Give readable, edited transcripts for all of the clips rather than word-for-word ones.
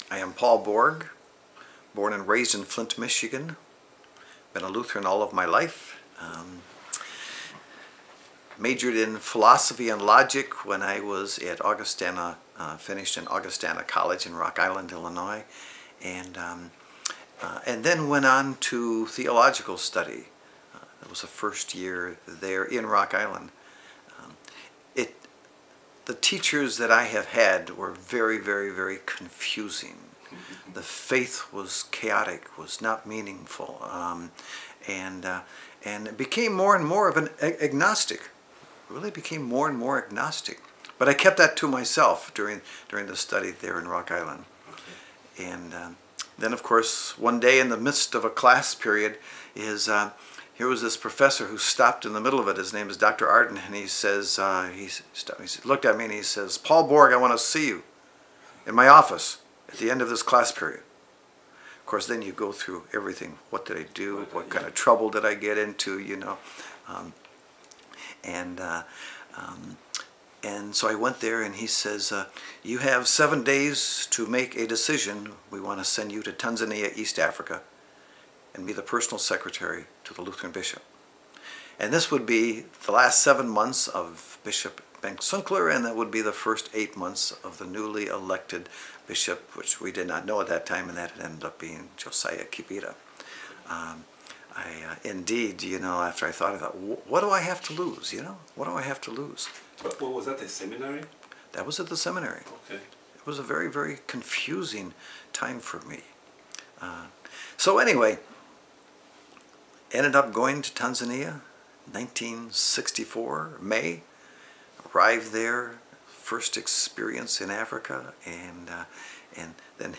I am Paul Borg, born and raised in Flint, Michigan. Been a Lutheran all of my life. Majored in philosophy and logic when I was at Augustana, finished in Augustana College in Rock Island, Illinois, and then went on to theological study. It was the first year there in Rock Island. The teachers that I have had were very, very, very confusing. The faith was chaotic, was not meaningful, and it became more and more of an agnostic. Really became more and more agnostic. But I kept that to myself during the study there in Rock Island. Okay. And then, of course, one day in the midst of a class period, here was this professor who stopped in the middle of it. His name is Dr. Arden, and he says, he looked at me and he says, "Paul Borg, I want to see you in my office at the end of this class period." Of course, then you go through everything. What did I do? What kind of trouble did I get into, you know? And so I went there, and he says, "You have 7 days to make a decision. We want to send you to Tanzania, East Africa, and be the personal secretary to the Lutheran bishop." And this would be the last 7 months of Bishop Sunkler, and that would be the first 8 months of the newly elected bishop, which we did not know at that time, and that had ended up being Josiah Kibita. Indeed, you know, after I thought, what do I have to lose, you know? What do I have to lose? But what was that, the seminary? That was at the seminary. Okay. It was a very, very confusing time for me. So anyway, ended up going to Tanzania, 1964, May. Arrived there, first experience in Africa, and then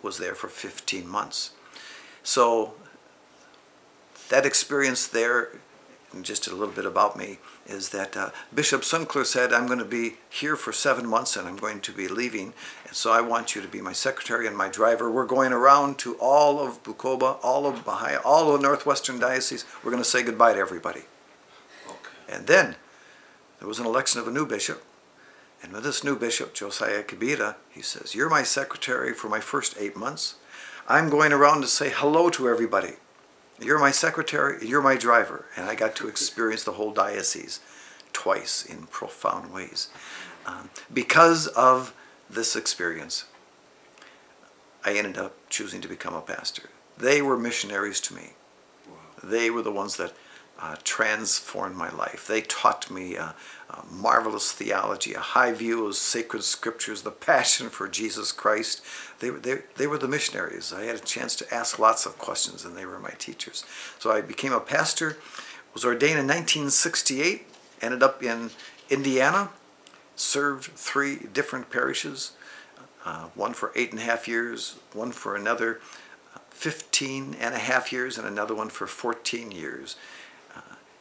was there for 15 months. So that experience there, and just a little bit about me, is that Bishop Sunkler said, "I'm going to be here for 7 months and I'm going to be leaving, and so I want you to be my secretary and my driver. We're going around to all of Bukoba, all of Bahia, all of the Northwestern Diocese. We're going to say goodbye to everybody." Okay. And then there was an election of a new bishop, and with this new bishop, Josiah Kibita, he says, "You're my secretary for my first 8 months. I'm going around to say hello to everybody. You're my secretary, you're my driver." And I got to experience the whole diocese twice in profound ways. Because of this experience, I ended up choosing to become a pastor. They were missionaries to me. Wow. They were the ones that transformed my life. They taught me a marvelous theology, a high view of sacred scriptures, the passion for Jesus Christ. They were the missionaries. I had a chance to ask lots of questions, and they were my teachers. So I became a pastor, was ordained in 1968, ended up in Indiana, served 3 different parishes, one for 8.5 years, one for another 15.5 years, and another one for 14 years.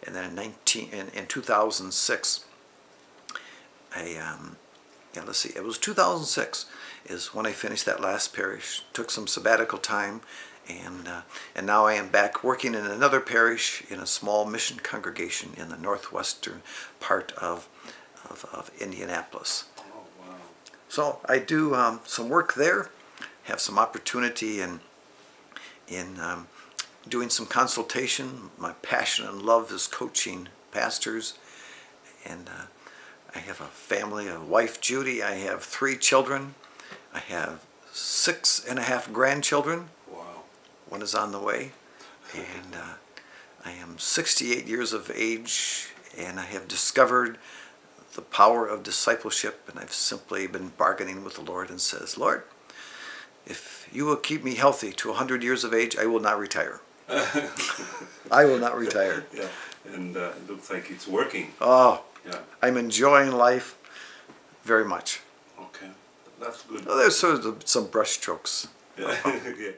And then in 2006, let's see, it was 2006 is when I finished that last parish, took some sabbatical time, and now I am back working in another parish in a small mission congregation in the northwestern part of Indianapolis. Oh, wow. So I do some work there, have some opportunity in doing some consultation. My passion and love is coaching pastors, and I have a family, a wife, Judy. I have 3 children. I have 6.5 grandchildren. Wow. One is on the way, and I am 68 years of age, and I have discovered the power of discipleship, and I've simply been bargaining with the Lord and says, "Lord, if you will keep me healthy to 100 years of age, I will not retire." I will not retire. Yeah, and it looks like it's working. Oh, yeah. I'm enjoying life very much. Okay, that's good. Well, there's sort of some brush strokes. Yeah. Yeah.